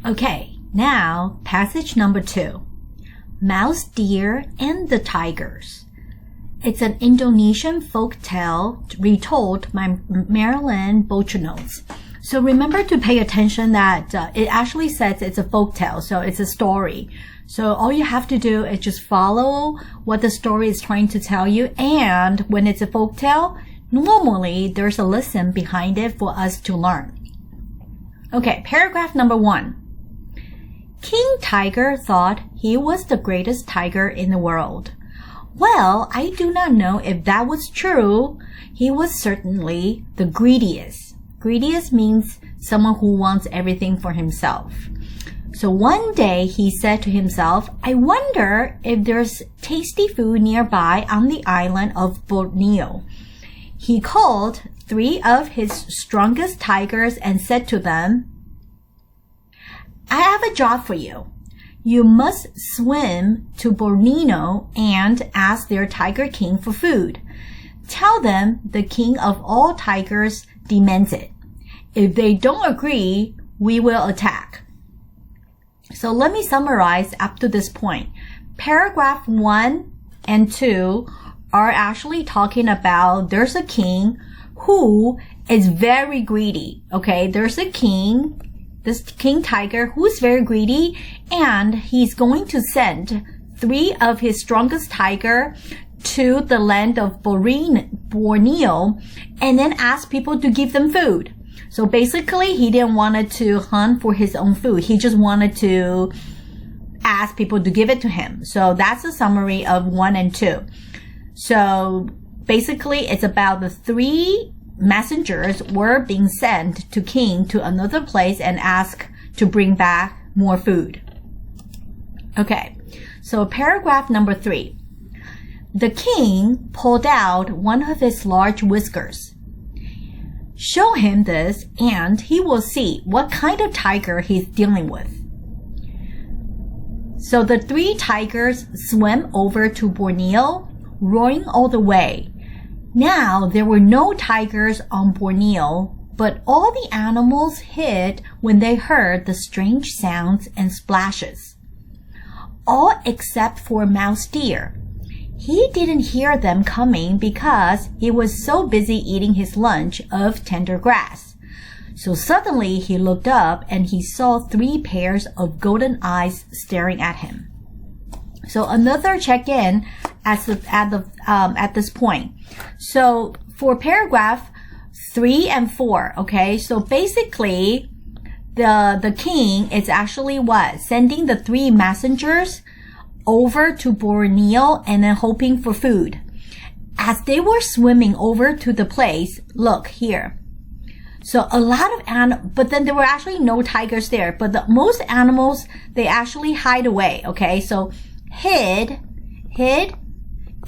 Okay, now passage number 2. Mouse, Deer, and the Tigers. It's an Indonesian folk tale retold by Marilyn Bochanos. So remember to pay attention that it actually says it's a folk tale, so it's a story. So all you have to do is just follow what the story is trying to tell you, and when it's a folk tale, normally there's a lesson behind it for us to learn. Okay, paragraph number 1. King Tiger thought he was the greatest tiger in the world. Well, I do not know if that was true. He was certainly the greediest. Greediest means someone who wants everything for himself. So one day he said to himself, I wonder if there's tasty food nearby on the island of Borneo. He called 3 of his strongest tigers and said to them, I have a job for you. You must swim to Borneo and ask their tiger king for food. Tell them the king of all tigers demands it. If they don't agree, we will attack. So let me summarize up to this point. Paragraph 1 and 2 are actually talking about there's a king who is very greedy. Okay, there's a king, this King Tiger, who is very greedy, and he's going to send 3 of his strongest tiger to the land of Borneo and then ask people to give them food. So basically, he didn't want to hunt for his own food. He just wanted to ask people to give it to him. So that's a summary of 1 and 2. So basically, it's about the 3 messengers were being sent to king to another place and ask to bring back more food. Okay, so paragraph number 3. The king pulled out one of his large whiskers. Show him this and he will see what kind of tiger he's dealing with. So the 3 tigers swam over to Borneo, roaring all the way. Now there were no tigers on Borneo, but all the animals hid when they heard the strange sounds and splashes. All except for Mouse Deer. He didn't hear them coming because he was so busy eating his lunch of tender grass. So suddenly he looked up and he saw 3 pairs of golden eyes staring at him. So another check-in at this point. So for paragraph 3 and 4, okay, so basically the king is actually what? Sending the 3 messengers over to Borneo and then hoping for food. As they were swimming over to the place, look here. So a lot of but then there were actually no tigers there, but most animals, they actually hide away, okay? So hid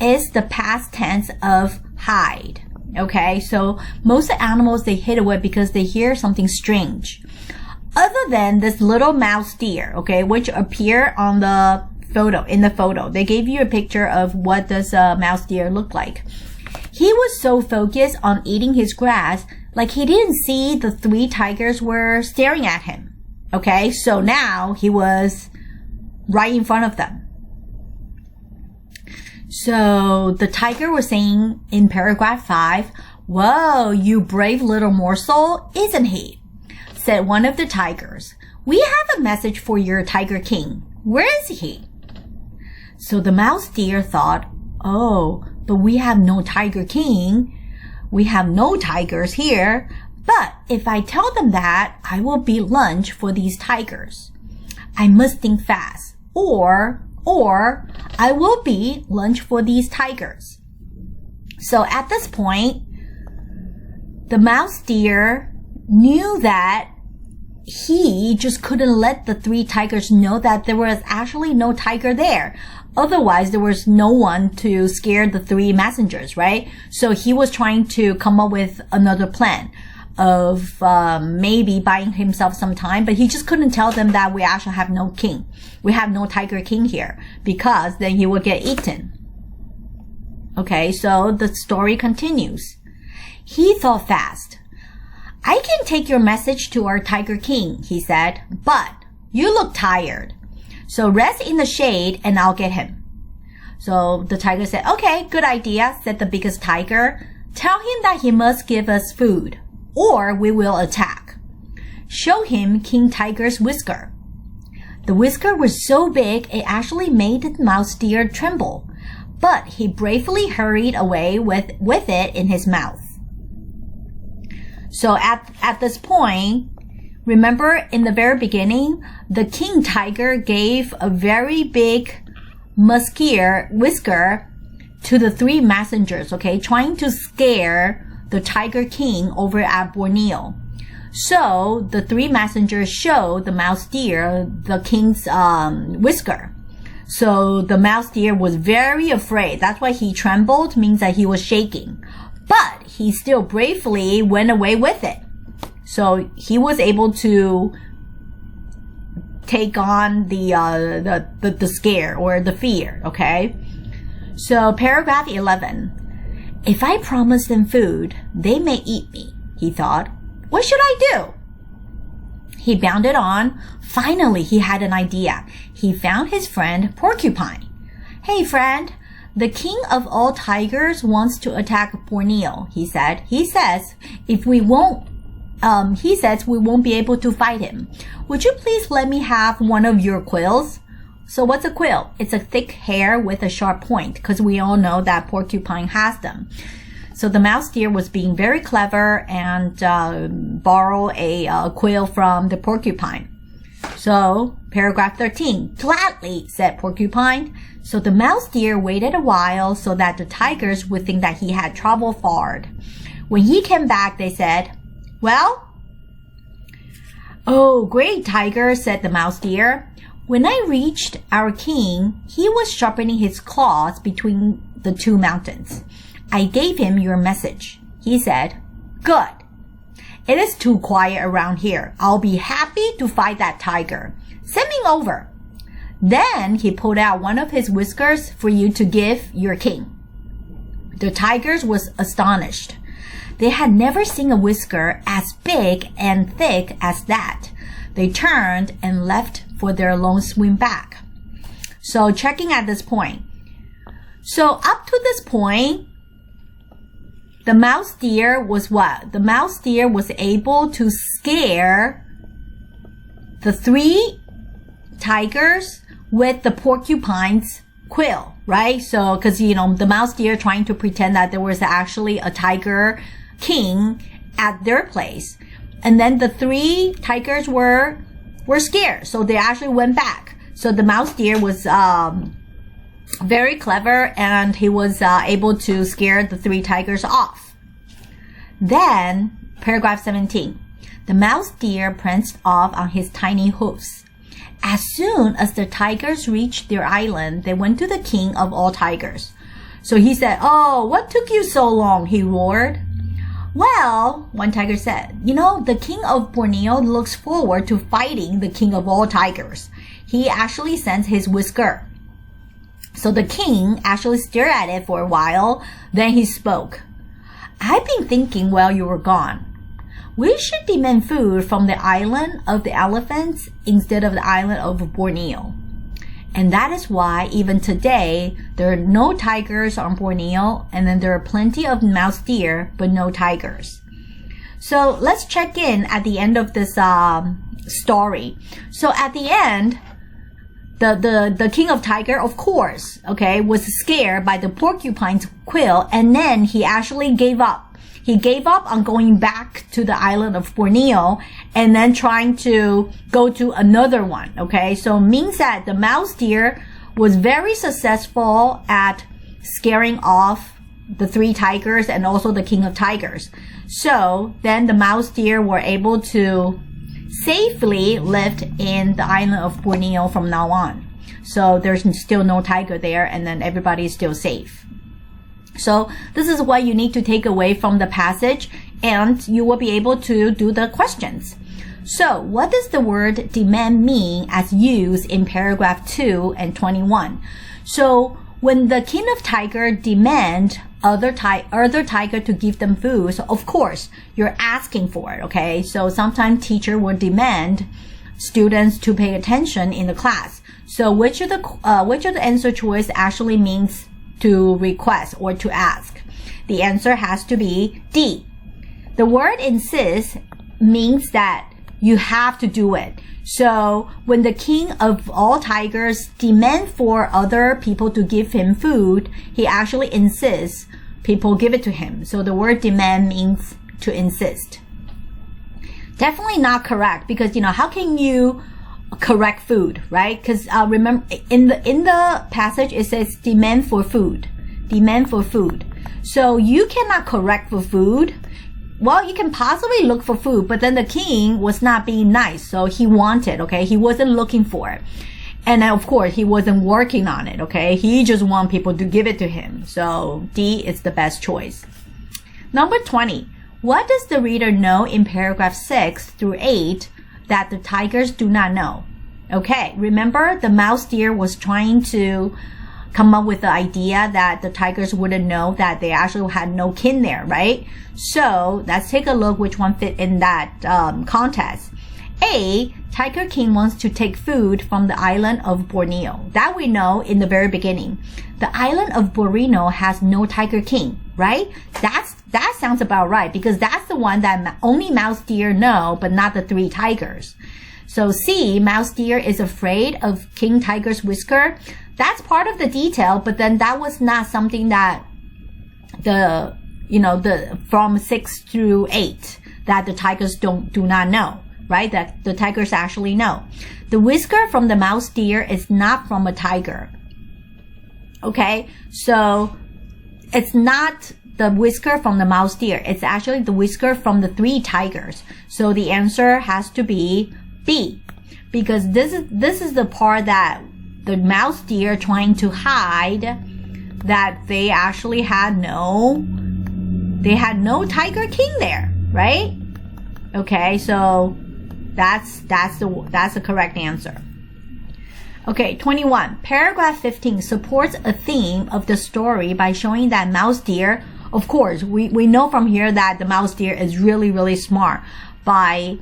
is the past tense of hide, okay? So most animals, they hid away because they hear something strange. Other than this little mouse deer, okay, which appear on the photo, in the photo. They gave you a picture of what does a mouse deer look like. He was so focused on eating his grass, like he didn't see the 3 tigers were staring at him, okay? So now he was right in front of them. So the tiger was saying in paragraph 5, "Whoa, you brave little morsel, isn't he?" Said one of the tigers. "We have a message for your tiger king. Where is he?" So the mouse deer thought, "Oh, but we have no tiger king. We have no tigers here. But if I tell them that, I will be lunch for these tigers. I must think fast. Or I will be lunch for these tigers." So at this point, the mouse deer knew that he just couldn't let the 3 tigers know that there was actually no tiger there. Otherwise, there was no one to scare the 3 messengers, right? So he was trying to come up with another plan of maybe buying himself some time, but he just couldn't tell them that we actually have no king. We have no tiger king here, because then he would get eaten. Okay, so the story continues. He thought fast. "I can take your message to our tiger king," he said, "but You look tired. So rest in the shade and I'll get him. So the tiger said, okay, good idea, said the biggest tiger. Tell him that he must give us food or we will attack. Show him King Tiger's whisker. The whisker was so big it actually made the mouse deer tremble, but he bravely hurried away with it in his mouth. So at this point, remember in the very beginning, the king tiger gave a very big whisker to the 3 messengers, okay, trying to scare the tiger king over at Borneo. So the 3 messengers showed the mouse deer the king's whisker. So the mouse deer was very afraid. That's why he trembled, means that he was shaking. But he still bravely went away with it. So he was able to take on the scare or the fear, okay? So paragraph 11. If I promise them food, they may eat me, he thought. What should I do? He bounded on. Finally, he had an idea. He found his friend Porcupine. Hey, friend, the king of all tigers wants to attack Borneo, he said. He says we won't be able to fight him. Would you please let me have one of your quills? So what's a quill? It's a thick hair with a sharp point, because we all know that porcupine has them. So the mouse deer was being very clever and borrowed a quill from the porcupine. So paragraph 13. Gladly, said Porcupine. So the mouse deer waited a while so that the tigers would think that he had traveled far. When he came back, they said, well? Oh, great, tiger, said the mouse deer. When I reached our king, he was sharpening his claws between the 2 mountains. I gave him your message. He said, good. It is too quiet around here. I'll be happy to fight that tiger. Send me over. Then he pulled out one of his whiskers for you to give your king. The tigers was astonished. They had never seen a whisker as big and thick as that. They turned and left for their long swim back. So checking at this point. So up to this point, the mouse deer was what? The mouse deer was able to scare the 3 tigers with the porcupine's quill, right? So, cause the mouse deer trying to pretend that there was actually a tiger king at their place. And then the 3 tigers were scared. So they actually went back. So the mouse deer was, very clever and he was able to scare the 3 tigers off. Then, paragraph 17. The mouse deer pranced off on his tiny hoofs. As soon as the tigers reached their island, they went to the king of all tigers. So he said, oh, what took you so long? He roared. Well, one tiger said, the king of Borneo looks forward to fighting the king of all tigers. He actually sends his whisker. So the king actually stared at it for a while. Then he spoke. I've been thinking while you were gone. We should demand food from the island of the elephants instead of the island of Borneo. And that is why even today, there are no tigers on Borneo, and then there are plenty of mouse deer, but no tigers. So let's check in at the end of this story. So at the end, the king of tiger, of course, okay, was scared by the porcupine's quill, and then he actually gave up. He gave up on going back to the island of Borneo and then trying to go to another one, okay? So it means that the mouse deer was very successful at scaring off the 3 tigers and also the king of tigers. So then the mouse deer were able to safely live in the island of Borneo from now on. So there's still no tiger there, and then everybody is still safe. So this is what you need to take away from the passage, and you will be able to do the questions. So what does the word demand mean as used in paragraph 2 and 21? So when the king of tiger demand other tiger to give them food, so of course you're asking for it, okay? So sometimes teacher will demand students to pay attention in the class. So which of the answer choice actually means to request or to ask? The answer has to be D. The word insist means that you have to do it. So when the king of all tigers demands for other people to give him food, he actually insists people give it to him. So the word demand means to insist. Definitely not correct, because how can you correct food, right? Because remember in the passage it says demand for food. So you cannot correct for food. Well, you can possibly look for food, but then the king was not being nice, so he wanted, okay? He wasn't looking for it. And then, of course, he wasn't working on it, okay? He just want people to give it to him. So D is the best choice. Number 20. What does the reader know in paragraph 6 through 8 that the tigers do not know? Okay, remember the mouse deer was trying to come up with the idea that the tigers wouldn't know that they actually had no kin there, right? So let's take a look which one fit in that contest. A, Tiger King wants to take food from the island of Borneo. That we know in the very beginning. The island of Borneo has no Tiger King, right? That sounds about right, because that's the one that only mouse deer know, but not the 3 tigers. So C, mouse deer is afraid of King Tiger's whisker. That's part of the detail, but then that was not something that from 6 through 8 that the tigers do not know, right? That the tigers actually know. The whisker from the mouse deer is not from a tiger. Okay, so it's not the whisker from the mouse deer. It's actually the whisker from the 3 tigers. So the answer has to be B, because this is the part that the mouse deer trying to hide that they actually had no Tiger King there, right? Okay, so that's the correct answer. Okay, 21. Paragraph 15 supports a theme of the story by showing that mouse deer, of course, we know from here that the mouse deer is really, really smart by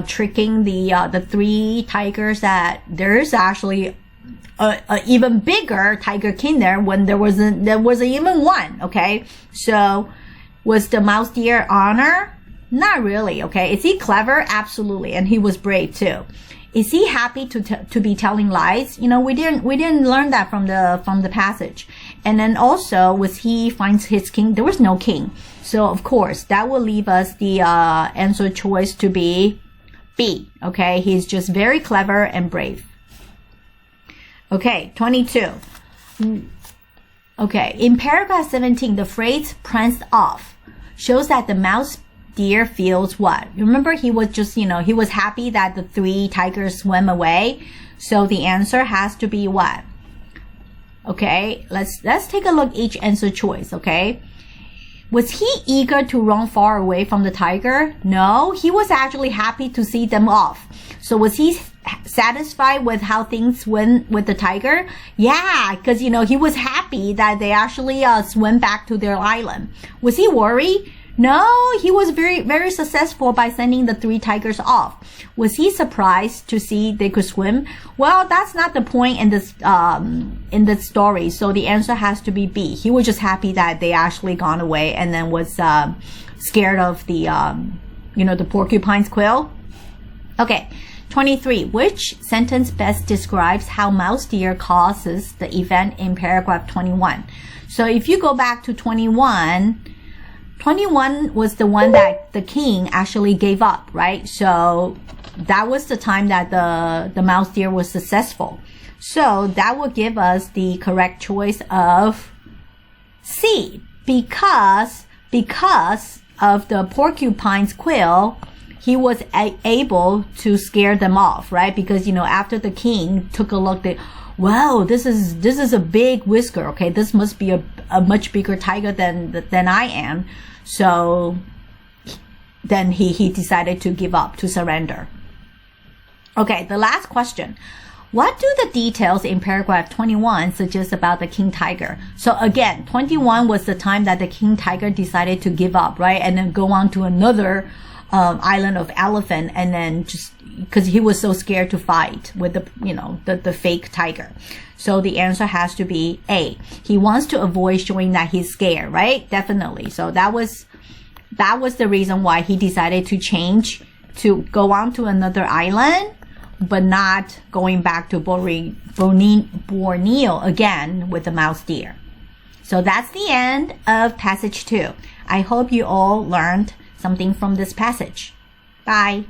tricking the 3 tigers that there's actually a even bigger Tiger King there when there wasn't even one. Okay, so was the mouse deer honor? Not really. Okay, is he clever? Absolutely, and he was brave too. Is he happy to be telling lies? We didn't learn that from the passage. And then also, was he finds his king? There was no king, so of course that will leave us the answer choice to be B. Okay, he's just very clever and brave. Okay, 22. Okay, in paragraph 17, the phrase pranced off shows that the mouse deer feels what? Remember, he was just, he was happy that the 3 tigers swam away. So the answer has to be what? Okay, let's take a look each answer choice, okay? Was he eager to run far away from the tiger? No, he was actually happy to see them off. So was he satisfied with how things went with the tiger? Yeah, because he was happy that they actually swam back to their island. Was he worried? No, he was very, very successful by sending the 3 tigers off. Was he surprised to see they could swim? Well, that's not the point in this story. So the answer has to be B. He was just happy that they actually gone away, and then was scared of the the porcupine's quill. Okay, 23. Which sentence best describes how mouse deer causes the event in paragraph 21? So if you go back to 21 was the one that the king actually gave up, right? So that was the time that the mouse deer was successful. So that will give us the correct choice of C, because of the porcupine's quill, he was able to scare them off, right? Because after the king took a look, wow, this is a big whisker. Okay, this must be a much bigger tiger than I am. So then he decided to give up, to surrender. Okay, the last question. What do the details in paragraph 21 suggest about the king tiger? So again, 21 was the time that the king tiger decided to give up, right? And then go on to another island of elephant, and then just because he was so scared to fight with the fake tiger. So the answer has to be A. He wants to avoid showing that he's scared, right? Definitely. So that was the reason why he decided to change to go on to another island, but not going back to Borneo again with the mouse deer. So that's the end of passage 2. I hope you all learned something from this passage. Bye.